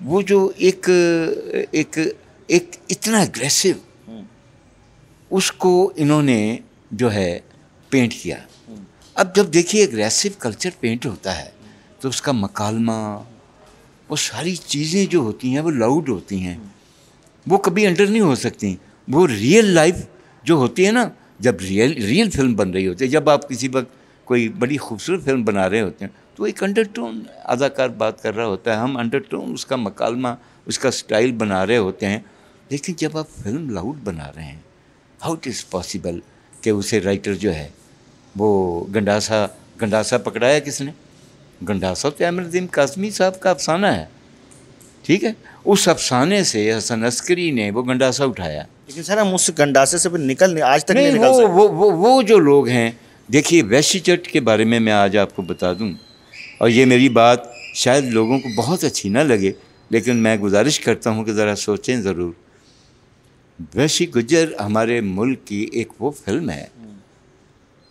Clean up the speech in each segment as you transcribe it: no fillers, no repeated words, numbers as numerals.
وہ جو ایک اتنا اگریسو اس کو انہوں نے جو ہے پینٹ کیا. اب جب دیکھیے اگریسو کلچر پینٹ ہوتا ہے تو اس کا مکالمہ، وہ ساری چیزیں جو ہوتی ہیں وہ لاؤڈ ہوتی ہیں، وہ کبھی انڈر نہیں ہو سکتی. وہ ریئل لائف جو ہوتی ہے نا، جب ریئل فلم بن رہی ہوتی ہے، جب آپ کسی وقت کوئی بڑی خوبصورت فلم بنا رہے ہوتے ہیں تو ایک انڈر ٹون اداکار بات کر رہا ہوتا ہے، ہم انڈر ٹون اس کا مکالمہ، اس کا سٹائل بنا رہے ہوتے ہیں. لیکن جب آپ فلم لاؤڈ بنا رہے ہیں، ہاؤ اٹ از پاسبل کہ اسے رائٹر جو ہے وہ گنڈاسا پکڑایا کس نے؟ گنڈاسا تو احمد ندیم کاظمی صاحب کا افسانہ ہے، ٹھیک ہے. اس افسانے سے حسن عسکری نے وہ گنڈاسا اٹھایا. لیکن سر ہم اس گنڈاسے سے نکل نہیں، آج تک نہیں نکل سکتے. وہ جو لوگ ہیں، دیکھیے ویشی جٹ کے بارے میں آج آپ کو بتا دوں، اور یہ میری بات شاید لوگوں کو بہت اچھی نہ لگے، لیکن میں گزارش کرتا ہوں کہ ذرا سوچیں ضرور. ویشی گجر ہمارے ملک کی ایک وہ فلم ہے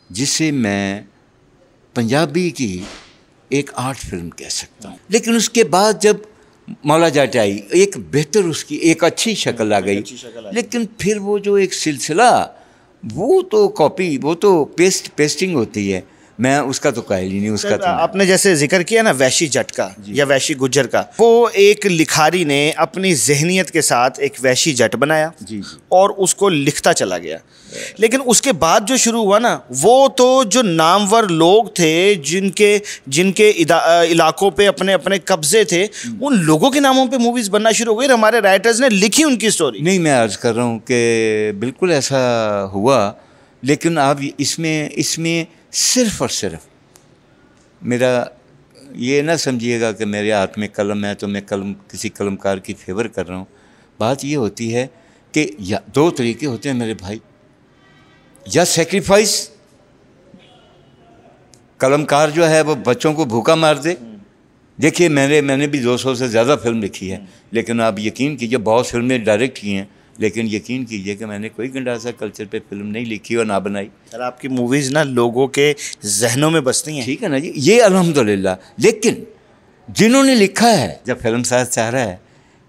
جسے میں پنجابی کی ایک آرٹ فلم کہہ سکتا ہوں. لیکن اس کے بعد جب مولا جٹ آئی، ایک بہتر اس کی ایک اچھی شکل آ گئی. لیکن پھر وہ جو ایک سلسلہ، وہ تو کاپی، وہ تو پیسٹنگ ہوتی ہے. میں اس کا تو قائل ہی نہیں. اس کا تو آپ نے جیسے ذکر کیا نا ویشی جٹ کا یا ویشی گجر کا، وہ ایک لکھاری نے اپنی ذہنیت کے ساتھ ایک ویشی جٹ بنایا اور اس کو لکھتا چلا گیا. لیکن اس کے بعد جو شروع ہوا نا، وہ تو جو نامور لوگ تھے جن کے علاقوں پہ اپنے اپنے قبضے تھے، ان لوگوں کے ناموں پہ موویز بننا شروع ہو گئی. ہمارے رائٹرز نے لکھی ان کی سٹوری. نہیں، میں عرض کر رہا ہوں کہ بالکل ایسا ہوا. لیکن آپ اس میں صرف اور صرف میرا یہ نہ سمجھیے گا کہ میرے ہاتھ میں قلم ہے تو میں کسی قلم کار کی فیور کر رہا ہوں. بات یہ ہوتی ہے کہ دو طریقے ہوتے ہیں میرے بھائی، یا سیکریفائس، قلم کار جو ہے وہ بچوں کو بھوکا مار دے. دیکھیے میں نے بھی 200 سے زیادہ فلم لکھی ہے، لیکن آپ یقین کیجئے بہت فلمیں ڈائریکٹ کی ہیں، لیکن یقین کیجئے کہ میں نے کوئی گنڈاسا کلچر پہ فلم نہیں لکھی اور نہ بنائی. سر آپ کی موویز نا لوگوں کے ذہنوں میں بستی ہیں. ٹھیک ہے نا جی، یہ الحمدللہ. لیکن جنہوں نے لکھا ہے، جب فلم ساز چاہ رہا ہے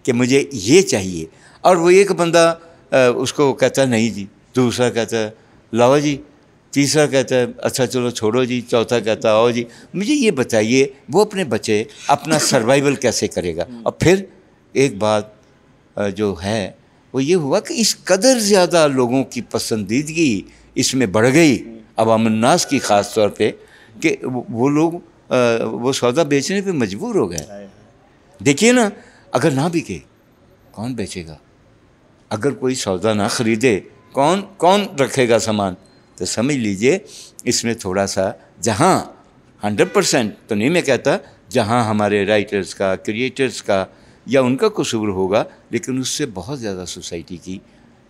کہ مجھے یہ چاہیے، اور وہ ایک بندہ اس کو کہتا ہے نہیں جی، دوسرا کہتا ہے لاؤ جی، تیسرا کہتا ہے اچھا چلو چھوڑو جی، چوتھا کہتا ہے آؤ جی. مجھے یہ بتائیے وہ اپنے بچے اپنا سروائیول کیسے کرے گا؟ اور پھر ایک بات جو ہے وہ یہ ہوا کہ اس قدر زیادہ لوگوں کی پسندیدگی اس میں بڑھ گئی، عوام الناس کی خاص طور پہ، کہ وہ لوگ وہ سودا بیچنے پہ مجبور ہو گئے. دیکھیے نا، اگر نہ بکے کون بیچے گا؟ اگر کوئی سودا نہ خریدے کون رکھے گا سامان؟ تو سمجھ لیجئے اس میں تھوڑا سا، جہاں 100% تو نہیں میں کہتا، جہاں ہمارے رائٹرز کا، کریٹرز کا یا ان کا قصور ہوگا، لیکن اس سے بہت زیادہ سوسائٹی کی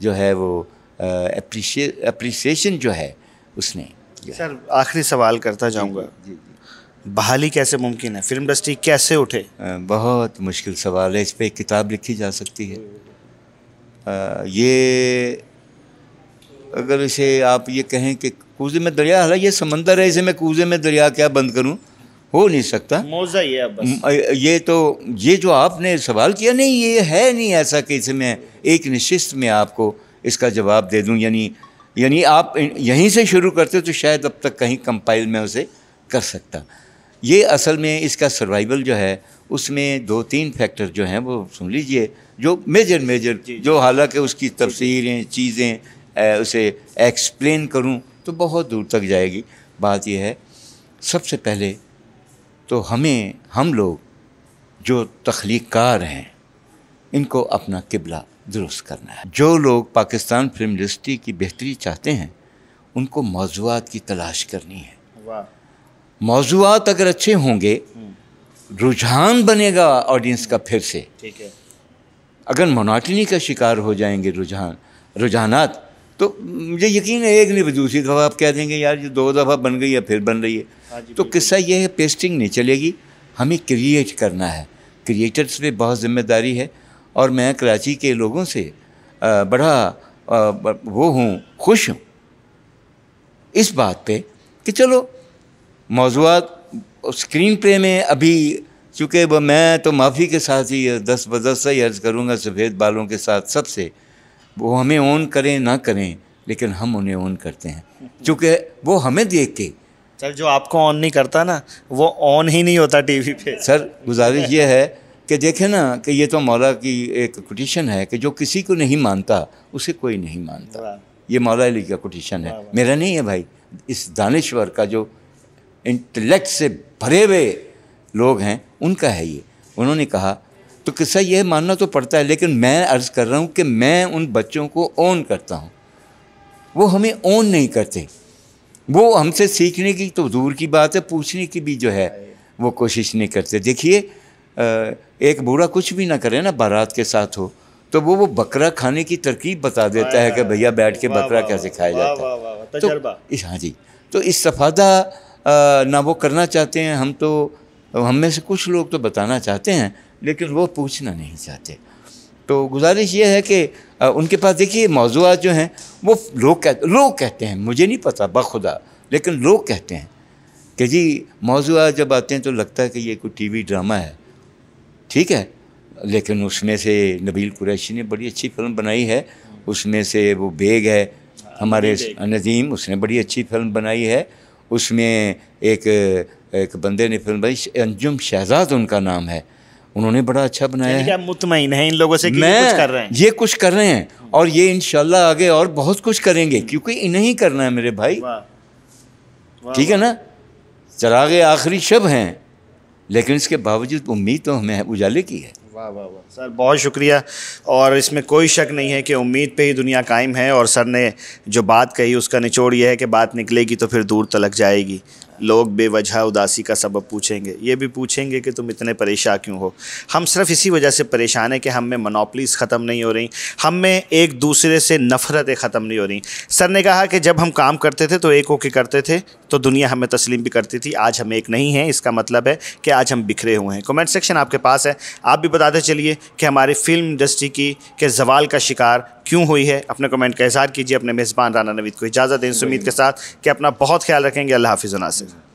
جو ہے وہ اپریسیشن جو ہے اس نے. سر آخری سوال کرتا جاؤں گا، بحالی کیسے ممکن ہے؟ فلم انڈسٹری کیسے اٹھے؟ بہت مشکل سوال ہے، اس پہ ایک کتاب لکھی جا سکتی ہے. یہ اگر اسے آپ یہ کہیں کہ کوزے میں دریا، حالانکہ یہ سمندر ہے، اسے میں کوزے میں دریا کیا بند کروں، ہو نہیں سکتا. موزہ یہ اب یہ جو آپ نے سوال کیا، نہیں یہ ہے نہیں ایسا کہ اسے میں ایک نشست میں آپ کو اس کا جواب دے دوں. یعنی آپ یہیں سے شروع کرتے تو شاید اب تک کہیں کمپائل میں اسے کر سکتا. یہ اصل میں اس کا سروائیول جو ہے، اس میں 2-3 فیکٹر جو ہیں وہ سن لیجئے، جو میجر جو حالانکہ اس کی تفسیریں چیزیں اسے ایکسپلین کروں تو بہت دور تک جائے گی. بات یہ ہے، سب سے پہلے تو ہم لوگ جو تخلیق کار ہیں ان کو اپنا قبلہ درست کرنا ہے. جو لوگ پاکستان فلم انڈسٹری کی بہتری چاہتے ہیں ان کو موضوعات کی تلاش کرنی ہے. موضوعات اگر اچھے ہوں گے، رجحان بنے گا آڈینس کا. پھر سے اگر مونوٹنی کا شکار ہو جائیں گے رجحانات، تو مجھے یقین ہے ایک نہیں دوسری دفعہ آپ کہہ دیں گے یار یہ 2 دفعہ بن گئی ہے پھر بن رہی ہے. تو قصہ یہ ہے، پیسٹنگ نہیں چلے گی، ہمیں کریٹ کرنا ہے. کریٹرز پہ بہت ذمہ داری ہے، اور میں کراچی کے لوگوں سے بڑا خوش ہوں اس بات پہ کہ چلو موضوعات اسکرین پلے میں ابھی چونکہ وہ میں تو معافی کے ساتھ ہی 10 بدس سے عرض کروں گا سفید بالوں کے ساتھ سب سے، وہ ہمیں اون کریں نہ کریں لیکن ہم انہیں اون کرتے ہیں، چونکہ وہ ہمیں دیکھ کے. سر جو آپ کو آن نہیں کرتا نا وہ آن ہی نہیں ہوتا ٹی وی پہ. سر گزارش یہ ہے کہ دیکھیں نا کہ یہ تو مولا کی ایک کوٹیشن ہے کہ جو کسی کو نہیں مانتا اسے کوئی نہیں مانتا. یہ مولا علی کا کوٹیشن ہے، میرا نہیں ہے بھائی. اس دانشور کا جو انٹلیکٹ سے بھرے ہوئے لوگ ہیں ان کا ہے یہ. انہوں نے کہا تو قصہ یہ ماننا تو پڑتا ہے، لیکن میں عرض کر رہا ہوں کہ میں ان بچوں کو اون کرتا ہوں، وہ ہمیں اون نہیں کرتے. وہ ہم سے سیکھنے کی تو دور کی بات ہے، پوچھنے کی بھی جو ہے وہ کوشش نہیں کرتے. دیکھیے ایک بوڑھا کچھ بھی نہ کرے نا، بارات کے ساتھ ہو تو وہ بکرا کھانے کی ترکیب بتا دیتا ہے کہ بھیا بیٹھ کے بکرا کیسے کھایا جاتا ہے. تجربہ. ہاں جی، تو استفادہ نہ وہ کرنا چاہتے ہیں. ہم میں سے کچھ لوگ تو بتانا چاہتے ہیں لیکن وہ پوچھنا نہیں چاہتے. تو گزارش یہ ہے کہ ان کے پاس دیکھیے موضوعات جو ہیں وہ لوگ کہتے ہیں، مجھے نہیں پتہ بخدا، لیکن لوگ کہتے ہیں کہ جی موضوعات جب آتے ہیں تو لگتا ہے کہ یہ کوئی ٹی وی ڈرامہ ہے. ٹھیک ہے، لیکن اس میں سے نبیل قریشی نے بڑی اچھی فلم بنائی ہے. اس میں سے وہ بیگ ہے ہمارے ندیم، اس نے بڑی اچھی فلم بنائی ہے. اس میں ایک بندے نے فلم بنائی، انجم شہزاد ان کا نام ہے، انہوں نے بڑا اچھا بنایا ہے. مطمئن ہیں ان لوگوں سے کہ یہ کچھ کر رہے ہیں، یہ کچھ کر رہے ہیں اور یہ انشاءاللہ آگے اور بہت کچھ کریں گے، کیونکہ انہیں ہی کرنا ہے میرے بھائی. ٹھیک ہے نا، چراغ آخری شب ہیں لیکن اس کے باوجود امید تو ہمیں اجالے کی ہے. واہ واہ واہ سر، بہت شکریہ. اور اس میں کوئی شک نہیں ہے کہ امید پہ ہی دنیا قائم ہے. اور سر نے جو بات کہی اس کا نچوڑ یہ ہے کہ بات نکلے گی تو پھر دور تلک جائے گی. لوگ بے وجہ اداسی کا سبب پوچھیں گے، یہ بھی پوچھیں گے کہ تم اتنے پریشان کیوں ہو. ہم صرف اسی وجہ سے پریشان ہیں کہ ہم میں منوپلیز ختم نہیں ہو رہی، ہم میں ایک دوسرے سے نفرتیں ختم نہیں ہو رہی. سر نے کہا کہ جب ہم کام کرتے تھے تو ایک ہو کے کرتے تھے تو دنیا ہمیں تسلیم بھی کرتی تھی. آج ہم ایک نہیں ہیں، اس کا مطلب ہے کہ آج ہم بکھرے ہوئے ہیں. کمنٹ سیکشن آپ کے پاس ہے، آپ بھی بتاتے چلیے کہ ہماری فلم انڈسٹری کی کہ زوال کا شکار کیوں ہوئی ہے. اپنے کمنٹ کا اظہار کیجیے. اپنے میزبان رانا نوید کو اجازت دیں اس امید کے ساتھ کہ اپنا بہت خیال رکھیں گے. اللہ حافظ و ناصر.